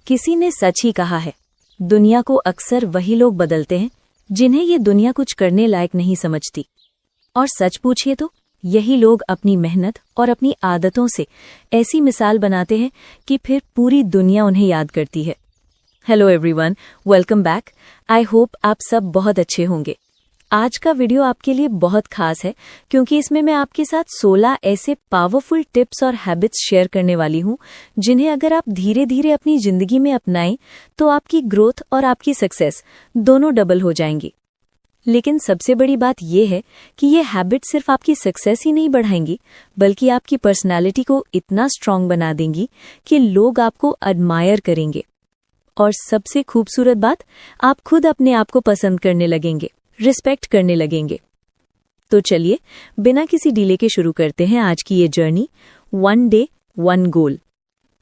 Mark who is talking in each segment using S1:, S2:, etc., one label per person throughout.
S1: किसी ने सच ही कहा है, दुनिया को अक्सर वही लोग बदलते हैं जिन्हें ये दुनिया कुछ करने लायक नहीं समझती। और सच पूछिए तो यही लोग अपनी मेहनत और अपनी आदतों से ऐसी मिसाल बनाते हैं कि फिर पूरी दुनिया उन्हें याद करती है। Hello everyone, welcome back. I hope आप सब बहुत अच्छे होंगे। आज का वीडियो आपके लिए बहुत खास है क्योंकि इसमें मैं आपके साथ 16 ऐसे पावरफुल टिप्स और हैबिट्स शेयर करने वाली हूं जिन्हें अगर आप धीरे धीरे अपनी जिंदगी में अपनाएं तो आपकी ग्रोथ और आपकी सक्सेस दोनों डबल हो जाएंगी। लेकिन सबसे बड़ी बात यह है कि ये हैबिट सिर्फ आपकी सक्सेस ही नहीं बढ़ाएंगी बल्कि आपकी पर्सनालिटी को इतना स्ट्रांग बना देंगी कि लोग आपको एडमायर करेंगे। और सबसे खूबसूरत बात, आप खुद अपने आप को पसंद करने लगेंगे, रिस्पेक्ट करने लगेंगे। तो चलिए बिना किसी डिले के शुरू करते हैं आज की ये जर्नी, 1 डे 1 गोल।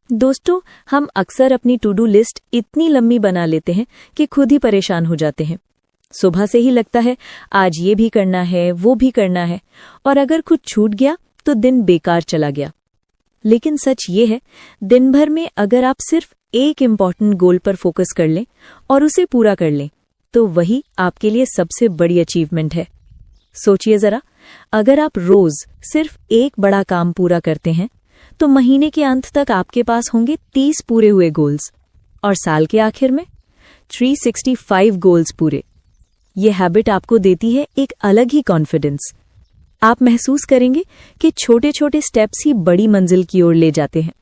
S1: दोस्तों, हम अक्सर अपनी टू डू लिस्ट इतनी लंबी बना लेते हैं कि खुद ही परेशान हो जाते हैं। सुबह से ही लगता है आज ये भी करना है, वो भी करना है, और अगर कुछ छूट गया तो दिन बेकार चला गया। लेकिन सच ये है, दिन भर में अगर आप सिर्फ एक इम्पॉर्टेंट गोल पर फोकस कर लें और उसे पूरा कर लें तो वही आपके लिए सबसे बड़ी अचीवमेंट है। सोचिए जरा, अगर आप रोज सिर्फ एक बड़ा काम पूरा करते हैं तो महीने के अंत तक आपके पास होंगे 30 पूरे हुए गोल्स और साल के आखिर में 365 गोल्स पूरे। ये हैबिट आपको देती है एक अलग ही कॉन्फिडेंस। आप महसूस करेंगे कि छोटे छोटे स्टेप्स ही बड़ी मंजिल की ओर ले जाते हैं।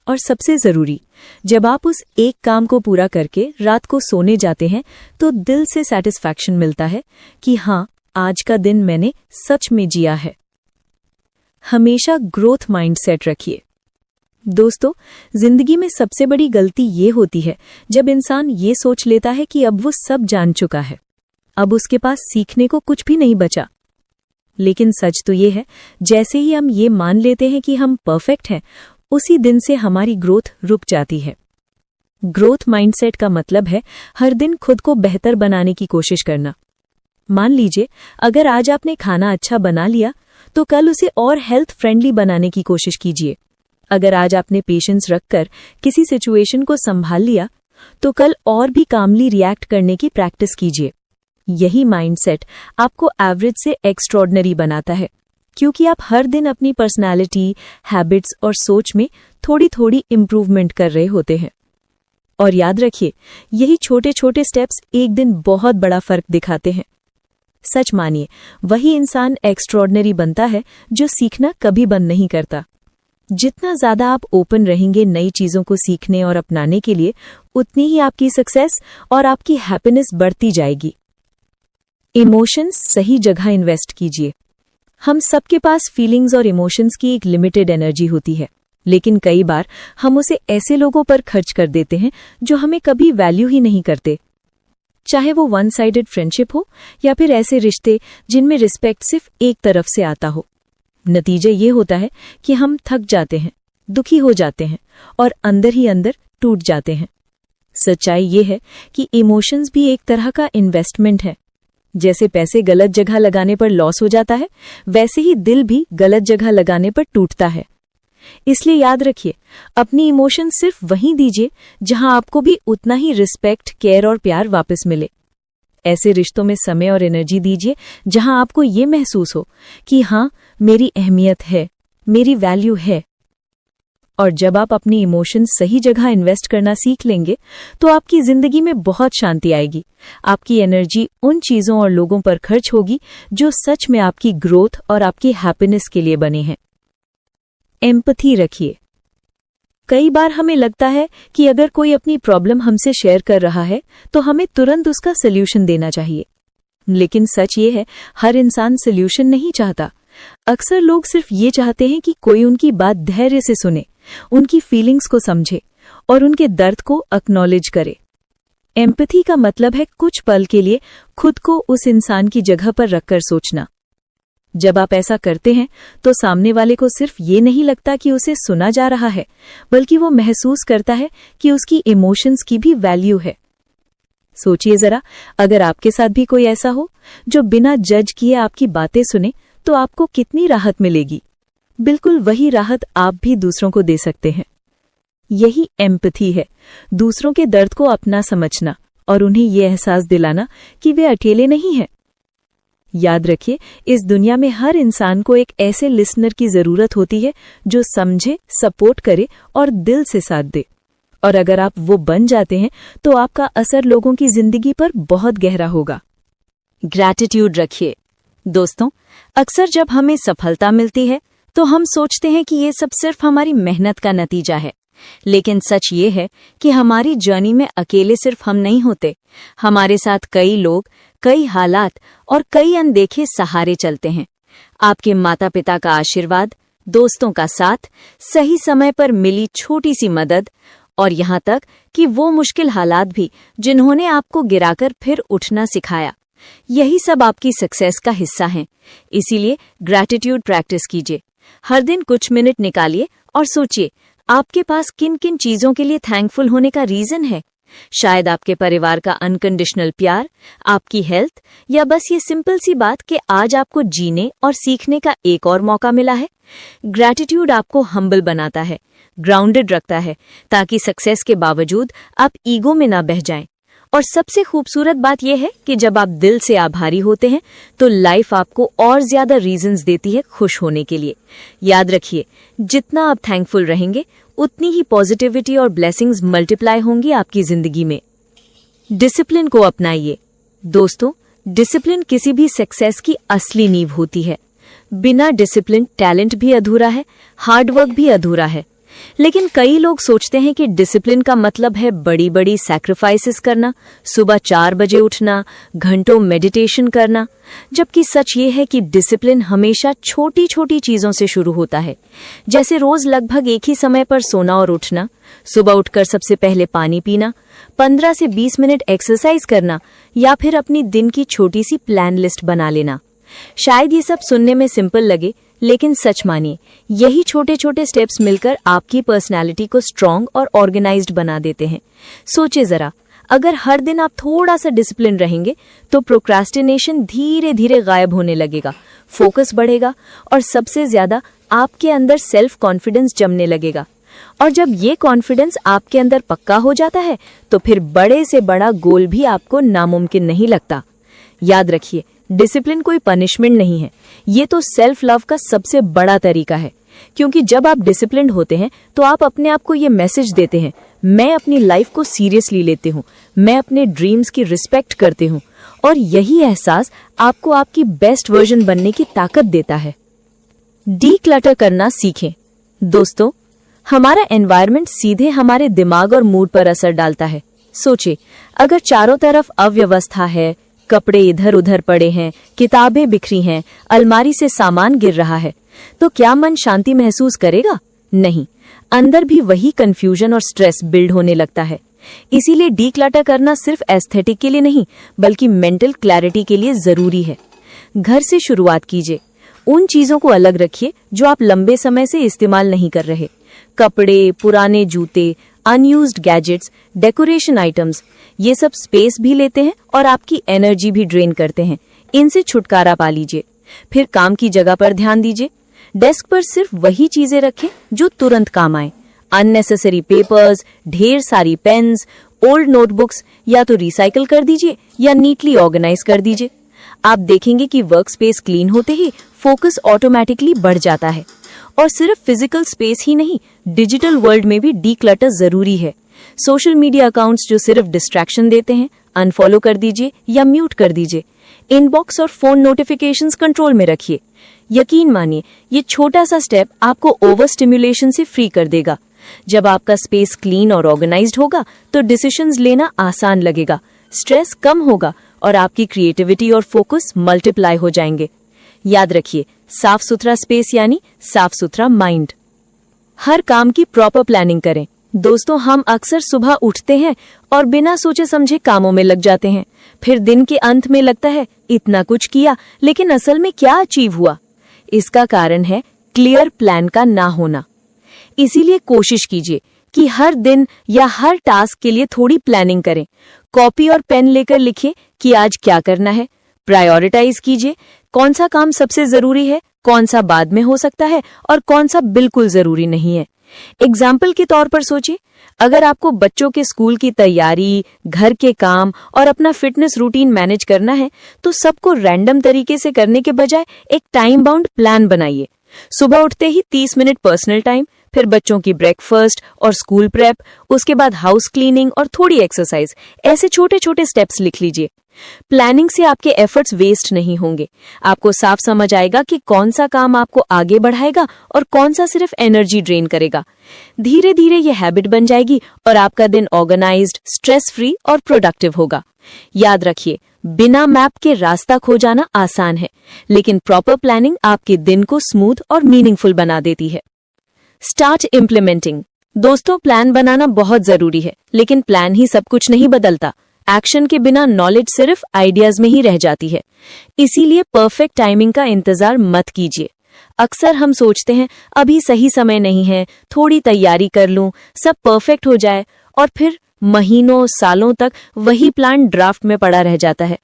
S1: और सबसे जरूरी, जब आप उस एक काम को पूरा करके रात को सोने जाते हैं तो दिल से सैटिस्फैक्शन मिलता है कि हाँ, आज का दिन मैंने सच में जिया है। हमेशा ग्रोथ माइंडसेट रखिए। दोस्तों, जिंदगी में सबसे बड़ी गलती ये होती है जब इंसान ये सोच लेता है कि अब वो सब जान चुका है, अब उसके पास सीखने को कुछ भी नहीं बचा। लेकिन सच तो ये है, जैसे ही हम ये मान लेते हैं कि हम परफेक्ट हैं, उसी दिन से हमारी ग्रोथ रुक जाती है। ग्रोथ माइंडसेट का मतलब है हर दिन खुद को बेहतर बनाने की कोशिश करना। मान लीजिए, अगर आज आपने खाना अच्छा बना लिया तो कल उसे और हेल्थ फ्रेंडली बनाने की कोशिश कीजिए। अगर आज आपने पेशेंस रखकर किसी सिचुएशन को संभाल लिया तो कल और भी कामली रिएक्ट करने की प्रैक्टिस कीजिए। यही माइंडसेट आपको एवरेज से एक्स्ट्रॉर्डिनरी बनाता है, क्योंकि आप हर दिन अपनी पर्सनालिटी, हैबिट्स और सोच में थोड़ी थोड़ी इम्प्रूवमेंट कर रहे होते हैं। और याद रखिए, यही छोटे छोटे स्टेप्स एक दिन बहुत बड़ा फर्क दिखाते हैं। सच मानिए, वही इंसान एक्स्ट्रॉर्डिनरी बनता है जो सीखना कभी बंद नहीं करता। जितना ज्यादा आप ओपन रहेंगे नई चीजों को सीखने और अपनाने के लिए, उतनी ही आपकी सक्सेस और आपकी हैप्पीनेस बढ़ती जाएगी। इमोशंस सही जगह इन्वेस्ट कीजिए। हम सबके पास फीलिंग्स और इमोशंस की एक लिमिटेड एनर्जी होती है, लेकिन कई बार हम उसे ऐसे लोगों पर खर्च कर देते हैं जो हमें कभी वैल्यू ही नहीं करते। चाहे वो वन साइडेड फ्रेंडशिप हो या फिर ऐसे रिश्ते जिनमें रिस्पेक्ट सिर्फ एक तरफ से आता हो। नतीजा ये होता है कि हम थक जाते हैं, दुखी हो जाते हैं और अंदर ही अंदर टूट जाते हैं। सच्चाई ये है कि इमोशंस भी एक तरह का इन्वेस्टमेंट है। जैसे पैसे गलत जगह लगाने पर लॉस हो जाता है, वैसे ही दिल भी गलत जगह लगाने पर टूटता है। इसलिए याद रखिए, अपनी इमोशन सिर्फ वहीं दीजिए जहां आपको भी उतना ही रिस्पेक्ट, केयर और प्यार वापस मिले। ऐसे रिश्तों में समय और एनर्जी दीजिए जहां आपको ये महसूस हो कि हाँ, मेरी अहमियत है, मेरी वैल्यू है। और जब आप अपनी इमोशन सही जगह इन्वेस्ट करना सीख लेंगे तो आपकी जिंदगी में बहुत शांति आएगी। आपकी एनर्जी उन चीजों और लोगों पर खर्च होगी जो सच में आपकी ग्रोथ और आपकी हैप्पीनेस के लिए बने हैं। एम्पैथी रखिए। कई बार हमें लगता है कि अगर कोई अपनी प्रॉब्लम हमसे शेयर कर रहा है तो हमें तुरंत उसका सल्यूशन देना चाहिए। लेकिन सच ये है, हर इंसान सल्यूशन नहीं चाहता। अक्सर लोग सिर्फ ये चाहते हैं कि कोई उनकी बात धैर्य से सुने, उनकी फीलिंग्स को समझे और उनके दर्द को एक्नॉलेज करे। एम्पैथी का मतलब है कुछ पल के लिए खुद को उस इंसान की जगह पर रखकर सोचना। जब आप ऐसा करते हैं तो सामने वाले को सिर्फ ये नहीं लगता कि उसे सुना जा रहा है, बल्कि वो महसूस करता है कि उसकी इमोशंस की भी वैल्यू है। सोचिए जरा, अगर आपके साथ भी कोई ऐसा हो जो बिना जज किए आपकी बातें सुने तो आपको कितनी राहत मिलेगी। बिल्कुल वही राहत आप भी दूसरों को दे सकते हैं। यही एम्पैथी है, दूसरों के दर्द को अपना समझना और उन्हें ये एहसास दिलाना कि वे अकेले नहीं हैं। याद रखिए, इस दुनिया में हर इंसान को एक ऐसे लिसनर की जरूरत होती है जो समझे, सपोर्ट करे और दिल से साथ दे। और अगर आप वो बन जाते हैं तो आपका असर लोगों की जिंदगी पर बहुत गहरा होगा। ग्रैटिट्यूड रखिए। दोस्तों, अक्सर जब हमें सफलता मिलती है तो हम सोचते हैं कि ये सब सिर्फ हमारी मेहनत का नतीजा है, लेकिन सच ये है कि हमारी जर्नी में अकेले सिर्फ हम नहीं होते। हमारे साथ कई लोग, कई हालात और कई अनदेखे सहारे चलते हैं। आपके माता पिता का आशीर्वाद, दोस्तों का साथ, सही समय पर मिली छोटी सी मदद और यहाँ तक कि वो मुश्किल हालात भी जिन्होंने आपको गिराकर फिर उठना सिखाया, यही सब आपकी सक्सेस का हिस्सा हैं। इसीलिए ग्रैटिट्यूड प्रैक्टिस कीजिए। हर दिन कुछ मिनट निकालिए और सोचिए आपके पास किन किन चीजों के लिए थैंकफुल होने का रीजन है। शायद आपके परिवार का अनकंडीशनल प्यार, आपकी हेल्थ, या बस ये सिंपल सी बात कि आज आपको जीने और सीखने का एक और मौका मिला है। ग्रैटिट्यूड आपको हम्बल बनाता है, ग्राउंडेड रखता है, ताकि सक्सेस के बावजूद आप ईगो में ना बह जाएं। और सबसे खूबसूरत बात यह है कि जब आप दिल से आभारी होते हैं तो लाइफ आपको और ज्यादा रीजंस देती है खुश होने के लिए। याद रखिए, जितना आप थैंकफुल रहेंगे उतनी ही पॉजिटिविटी और ब्लेसिंग्स मल्टीप्लाई होंगी आपकी जिंदगी में। डिसिप्लिन को अपनाइए। दोस्तों, डिसिप्लिन किसी भी सक्सेस की असली नींव होती है। बिना डिसिप्लिन टैलेंट भी अधूरा है, हार्डवर्क भी अधूरा है। लेकिन कई लोग सोचते हैं कि डिसिप्लिन का मतलब है बड़ी बड़ी सैक्रिफाइसेस करना, सुबह 4 बजे उठना, घंटों मेडिटेशन करना, जबकि सच ये है कि डिसिप्लिन हमेशा छोटी छोटी चीजों से शुरू होता है। जैसे रोज लगभग एक ही समय पर सोना और उठना, सुबह उठकर सबसे पहले पानी पीना, 15 से 20 मिनट एक्सरसाइज करना, या फिर अपनी दिन की छोटी सी प्लान लिस्ट बना लेना। शायद ये सब सुनने में सिंपल लगे, लेकिन सच मानिए, यही छोटे छोटे स्टेप्स मिलकर आपकी पर्सनालिटी को स्ट्रांग और ऑर्गेनाइज्ड बना देते हैं। सोचिए जरा, अगर हर दिन आप थोड़ा सा डिसिप्लिन रहेंगे तो प्रोक्रास्टिनेशन धीरे धीरे गायब होने लगेगा, फोकस बढ़ेगा और सबसे ज्यादा आपके अंदर सेल्फ कॉन्फिडेंस जमने लगेगा। और जब ये कॉन्फिडेंस आपके अंदर पक्का हो जाता है तो फिर बड़े से बड़ा गोल भी आपको नामुमकिन नहीं लगता। याद रखिए, डिसिप्लिन कोई पनिशमेंट नहीं है, ये तो सेल्फ लव का सबसे बड़ा तरीका है। क्योंकि जब आप डिसिप्लिन्ड होते हैं तो आप अपने आप को ये मैसेज देते हैं, मैं अपनी लाइफ को सीरियसली लेती हूँ, मैं अपने ड्रीम्स की रिस्पेक्ट करती हूँ। और यही एहसास आपको आपकी बेस्ट वर्जन बनने की ताकत देता है। डीक्लटर करना सीखें। दोस्तों, हमारा एनवायरनमेंट सीधे हमारे दिमाग और मूड पर असर डालता है। सोचिए, अगर चारों तरफ अव्यवस्था है, कपड़े इधर उधर पड़े हैं, किताबें बिखरी हैं, अलमारी से सामान गिर रहा है, तो क्या मन शांति महसूस करेगा? नहीं, अंदर भी वही कंफ्यूजन और स्ट्रेस बिल्ड होने लगता है। इसीलिए डीक्लटर करना सिर्फ एस्थेटिक के लिए नहीं, बल्कि मेंटल क्लैरिटी के लिए जरूरी है। घर से शुरुआत कीजिए। उन चीजों को अलग रखिए जो आप लंबे समय से इस्तेमाल नहीं कर रहे। कपड़े, पुराने जूते, अनयूज्ड गैजेट्स, डेकोरेशन आइटम्स, ये सब स्पेस भी लेते हैं और आपकी एनर्जी भी ड्रेन करते हैं। इनसे छुटकारा पा लीजिए। फिर काम की जगह पर ध्यान दीजिए। डेस्क पर सिर्फ वही चीजें रखें जो तुरंत काम आए। अननेसेसरी पेपर्स, ढेर सारी पेन्स, ओल्ड नोटबुक्स या तो रिसाइकल कर दीजिए या नीटली ऑर्गेनाइज कर दीजिए। आप देखेंगे कि वर्क स्पेस क्लीन होते ही फोकस ऑटोमेटिकली बढ़ जाता है। और सिर्फ फिजिकल स्पेस ही नहीं, डिजिटल वर्ल्ड में भी डीक्लटर जरूरी है। सोशल मीडिया अकाउंट्स जो सिर्फ डिस्ट्रैक्शन देते हैं, अनफॉलो कर दीजिए या म्यूट कर दीजिए। इनबॉक्स और फोन नोटिफिकेशंस कंट्रोल में रखिए। यकीन मानिए, ये छोटा सा स्टेप आपको ओवर स्टिम्युलेशन से फ्री कर देगा। जब आपका स्पेस क्लीन और ऑर्गेनाइज्ड होगा तो डिसीजंस लेना आसान लगेगा, स्ट्रेस कम होगा और आपकी क्रिएटिविटी और फोकस मल्टीप्लाई हो जाएंगे। याद रखिए, साफ सुथरा स्पेस यानी साफ सुथरा माइंड। हर काम की प्रॉपर प्लानिंग करें। दोस्तों, हम अक्सर सुबह उठते हैं और बिना सोचे समझे कामों में लग जाते हैं। फिर दिन के अंत में लगता है इतना कुछ किया, लेकिन असल में क्या अचीव हुआ? इसका कारण है क्लियर प्लान का ना होना। इसीलिए कोशिश कीजिए कि हर दिन या हर टास्क के लिए थोड़ी प्लानिंग करें। कॉपी और पेन लेकर लिखिए कि आज क्या करना है। प्रायोरिटाइज कीजिए, कौन सा काम सबसे जरूरी है, कौन सा बाद में हो सकता है और कौन सा बिल्कुल जरूरी नहीं है। एग्जाम्पल के तौर पर सोचिए, अगर आपको बच्चों के स्कूल की तैयारी, घर के काम और अपना फिटनेस रूटीन मैनेज करना है, तो सबको रैंडम तरीके से करने के बजाय एक टाइम बाउंड प्लान बनाइए। सुबह उठते ही 30 मिनट पर्सनल टाइम, फिर बच्चों की ब्रेकफास्ट और स्कूल प्रेप, उसके बाद हाउस क्लीनिंग और थोड़ी एक्सरसाइज। ऐसे छोटे छोटे स्टेप्स लिख लीजिए। प्लानिंग से आपके एफर्ट्स वेस्ट नहीं होंगे। आपको साफ समझ आएगा कि कौन सा काम आपको आगे बढ़ाएगा और कौन सा सिर्फ एनर्जी ड्रेन करेगा। धीरे धीरे ये हैबिट बन जाएगी और आपका दिन ऑर्गेनाइज्ड, स्ट्रेस फ्री और प्रोडक्टिव होगा। याद रखिए, बिना मैप के रास्ता खो जाना आसान है, लेकिन प्रॉपर प्लानिंग आपके दिन को स्मूथ और मीनिंगफुल बना देती है। Start implementing. दोस्तों, प्लान बनाना बहुत जरूरी है, लेकिन प्लान ही सब कुछ नहीं बदलता। एक्शन के बिना नॉलेज सिर्फ आइडियाज में ही रह जाती है। इसीलिए परफेक्ट टाइमिंग का इंतजार मत कीजिए। अक्सर हम सोचते हैं अभी सही समय नहीं है, थोड़ी तैयारी कर लूं, सब परफेक्ट हो जाए, और फिर महीनों सालों तक वही प्लान ड्राफ्ट में पड़ा रह जाता है।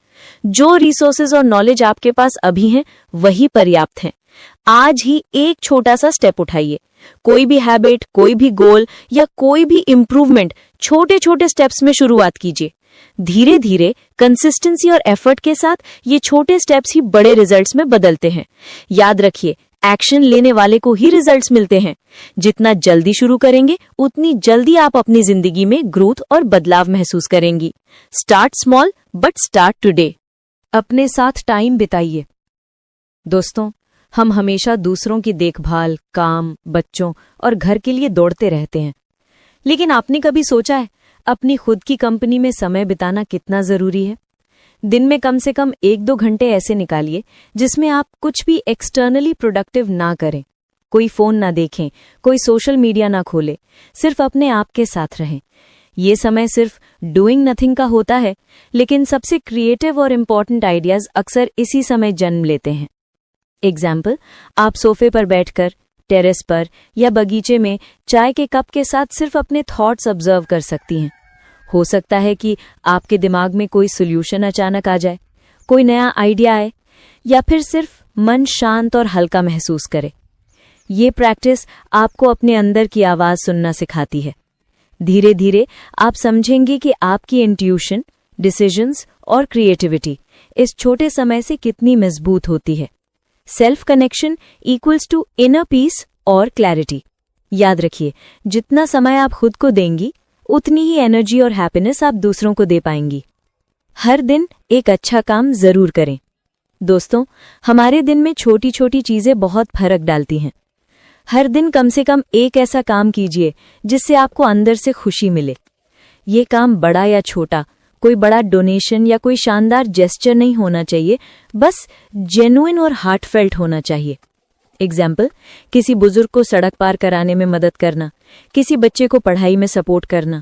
S1: जो रिसोर्सेज और नॉलेज आपके पास अभी हैं, वही पर्याप्त हैं। आज ही एक छोटा सा स्टेप उठाइए। कोई भी हैबिट, कोई भी गोल या कोई भी इंप्रूवमेंट छोटे छोटे स्टेप्स में शुरुआत कीजिए। धीरे धीरे कंसिस्टेंसी और एफर्ट के साथ ये छोटे स्टेप्स ही बड़े रिजल्ट्स में बदलते हैं। याद रखिए, एक्शन लेने वाले को ही रिजल्ट्स मिलते हैं। जितना जल्दी शुरू करेंगे, उतनी जल्दी आप अपनी जिंदगी में ग्रोथ और बदलाव महसूस करेंगी। Start small but start today. अपने साथ टाइम बिताइए। दोस्तों, हम हमेशा दूसरों की देखभाल, काम, बच्चों और घर के लिए दौड़ते रहते हैं, लेकिन आपने कभी सोचा है अपनी खुद की कंपनी में समय बिताना कितना जरूरी है? दिन में कम से कम 1-2 घंटे ऐसे निकालिए जिसमें आप कुछ भी एक्सटर्नली प्रोडक्टिव ना करें। कोई फोन ना देखें, कोई सोशल मीडिया ना खोले, सिर्फ अपने आप के साथ रहें। ये समय सिर्फ डूइंग नथिंग का होता है, लेकिन सबसे क्रिएटिव और इम्पॉर्टेंट आइडियाज अक्सर इसी समय जन्म लेते हैं। एग्जाम्पल, आप सोफे पर बैठकर, टेरेस पर या बगीचे में चाय के कप के साथ सिर्फ अपने थॉट्स ऑब्जर्व कर सकती हैं। हो सकता है कि आपके दिमाग में कोई सोल्यूशन अचानक आ जाए, कोई नया आइडिया आए, या फिर सिर्फ मन शांत और हल्का महसूस करे। ये प्रैक्टिस आपको अपने अंदर की आवाज सुनना सिखाती है। धीरे धीरे आप समझेंगे कि आपकी इंट्यूशन, डिसीजंस और क्रिएटिविटी इस छोटे समय से कितनी मजबूत होती है। Self connection equals to inner peace और क्लैरिटी। याद रखिए, जितना समय आप खुद को देंगी, उतनी ही एनर्जी और हैप्पीनेस आप दूसरों को दे पाएंगी। हर दिन एक अच्छा काम जरूर करें। दोस्तों, हमारे दिन में छोटी छोटी चीजें बहुत फर्क डालती हैं। हर दिन कम से कम एक ऐसा काम कीजिए जिससे आपको अंदर से खुशी मिले। ये काम बड़ा या छोटा, कोई बड़ा डोनेशन या कोई शानदार जेस्चर नहीं होना चाहिए, बस जेन्युइन और हार्टफेल्ट होना चाहिए। एग्जाम्पल, किसी बुजुर्ग को सड़क पार कराने में मदद करना, किसी बच्चे को पढ़ाई में सपोर्ट करना,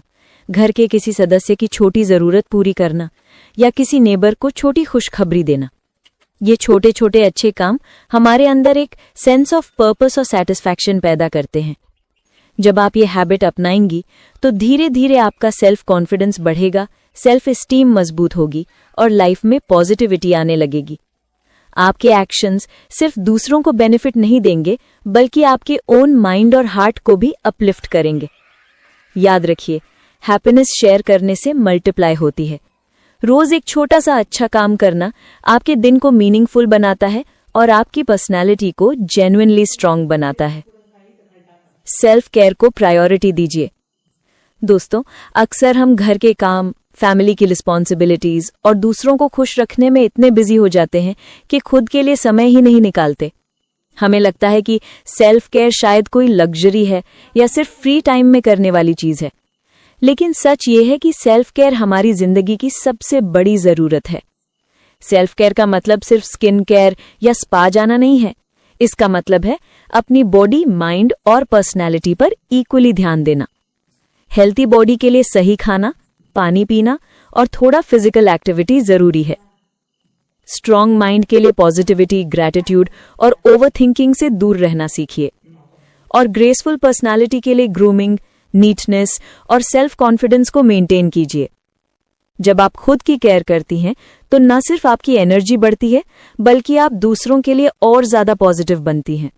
S1: घर के किसी सदस्य की छोटी जरूरत पूरी करना, या किसी नेबर को छोटी खुशखबरी देना। ये छोटे छोटे अच्छे काम हमारे अंदर एक सेंस ऑफ पर्पस और सैटिस्फैक्शन पैदा करते हैं। जब आप ये हैबिट अपनाएंगी, तो धीरे धीरे आपका सेल्फ कॉन्फिडेंस बढ़ेगा, सेल्फ एस्टीम मजबूत होगी और लाइफ में पॉजिटिविटी आने लगेगी। आपके एक्शंस सिर्फ दूसरों को बेनिफिट नहीं देंगे, बल्कि आपके ओन माइंड और हार्ट को भी अपलिफ्ट करेंगे। याद रखिए, हैप्पीनेस शेयर करने से मल्टीप्लाई होती है। रोज एक छोटा सा अच्छा काम करना आपके दिन को मीनिंगफुल बनाता है और आपकी पर्सनैलिटी को जेन्युइनली स्ट्रांग बनाता है। सेल्फ केयर को प्रायोरिटी दीजिए। दोस्तों, अक्सर हम घर के काम, फैमिली की रिस्पॉन्सिबिलिटीज और दूसरों को खुश रखने में इतने बिजी हो जाते हैं कि खुद के लिए समय ही नहीं निकालते। हमें लगता है कि सेल्फ केयर शायद कोई लग्जरी है या सिर्फ फ्री टाइम में करने वाली चीज है, लेकिन सच ये है कि सेल्फ केयर हमारी जिंदगी की सबसे बड़ी जरूरत है। सेल्फ केयर का मतलब सिर्फ स्किन केयर या स्पा जाना नहीं है। इसका मतलब है अपनी बॉडी, माइंड और पर्सनैलिटी पर इक्वली ध्यान देना। हेल्थी बॉडी के लिए सही खाना, पानी पीना और थोड़ा फिजिकल एक्टिविटी जरूरी है। स्ट्रॉन्ग माइंड के लिए पॉजिटिविटी, ग्रैटिट्यूड और ओवरथिंकिंग से दूर रहना सीखिए। और ग्रेसफुल पर्सनालिटी के लिए ग्रूमिंग, नीटनेस और सेल्फ कॉन्फिडेंस को मेंटेन कीजिए। जब आप खुद की केयर करती हैं, तो न सिर्फ आपकी एनर्जी बढ़ती है, बल्कि आप दूसरों के लिए और ज्यादा पॉजिटिव बनती हैं।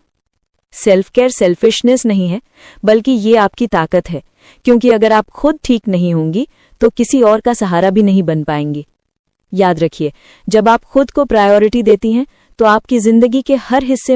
S1: सेल्फ केयर सेल्फिशनेस नहीं है, बल्कि ये आपकी ताकत है, क्योंकि अगर आप खुद ठीक नहीं होंगी तो किसी और का सहारा भी नहीं बन पाएंगी। याद रखिए, जब आप खुद को प्रायोरिटी देती हैं तो आपकी जिंदगी के हर हिस्से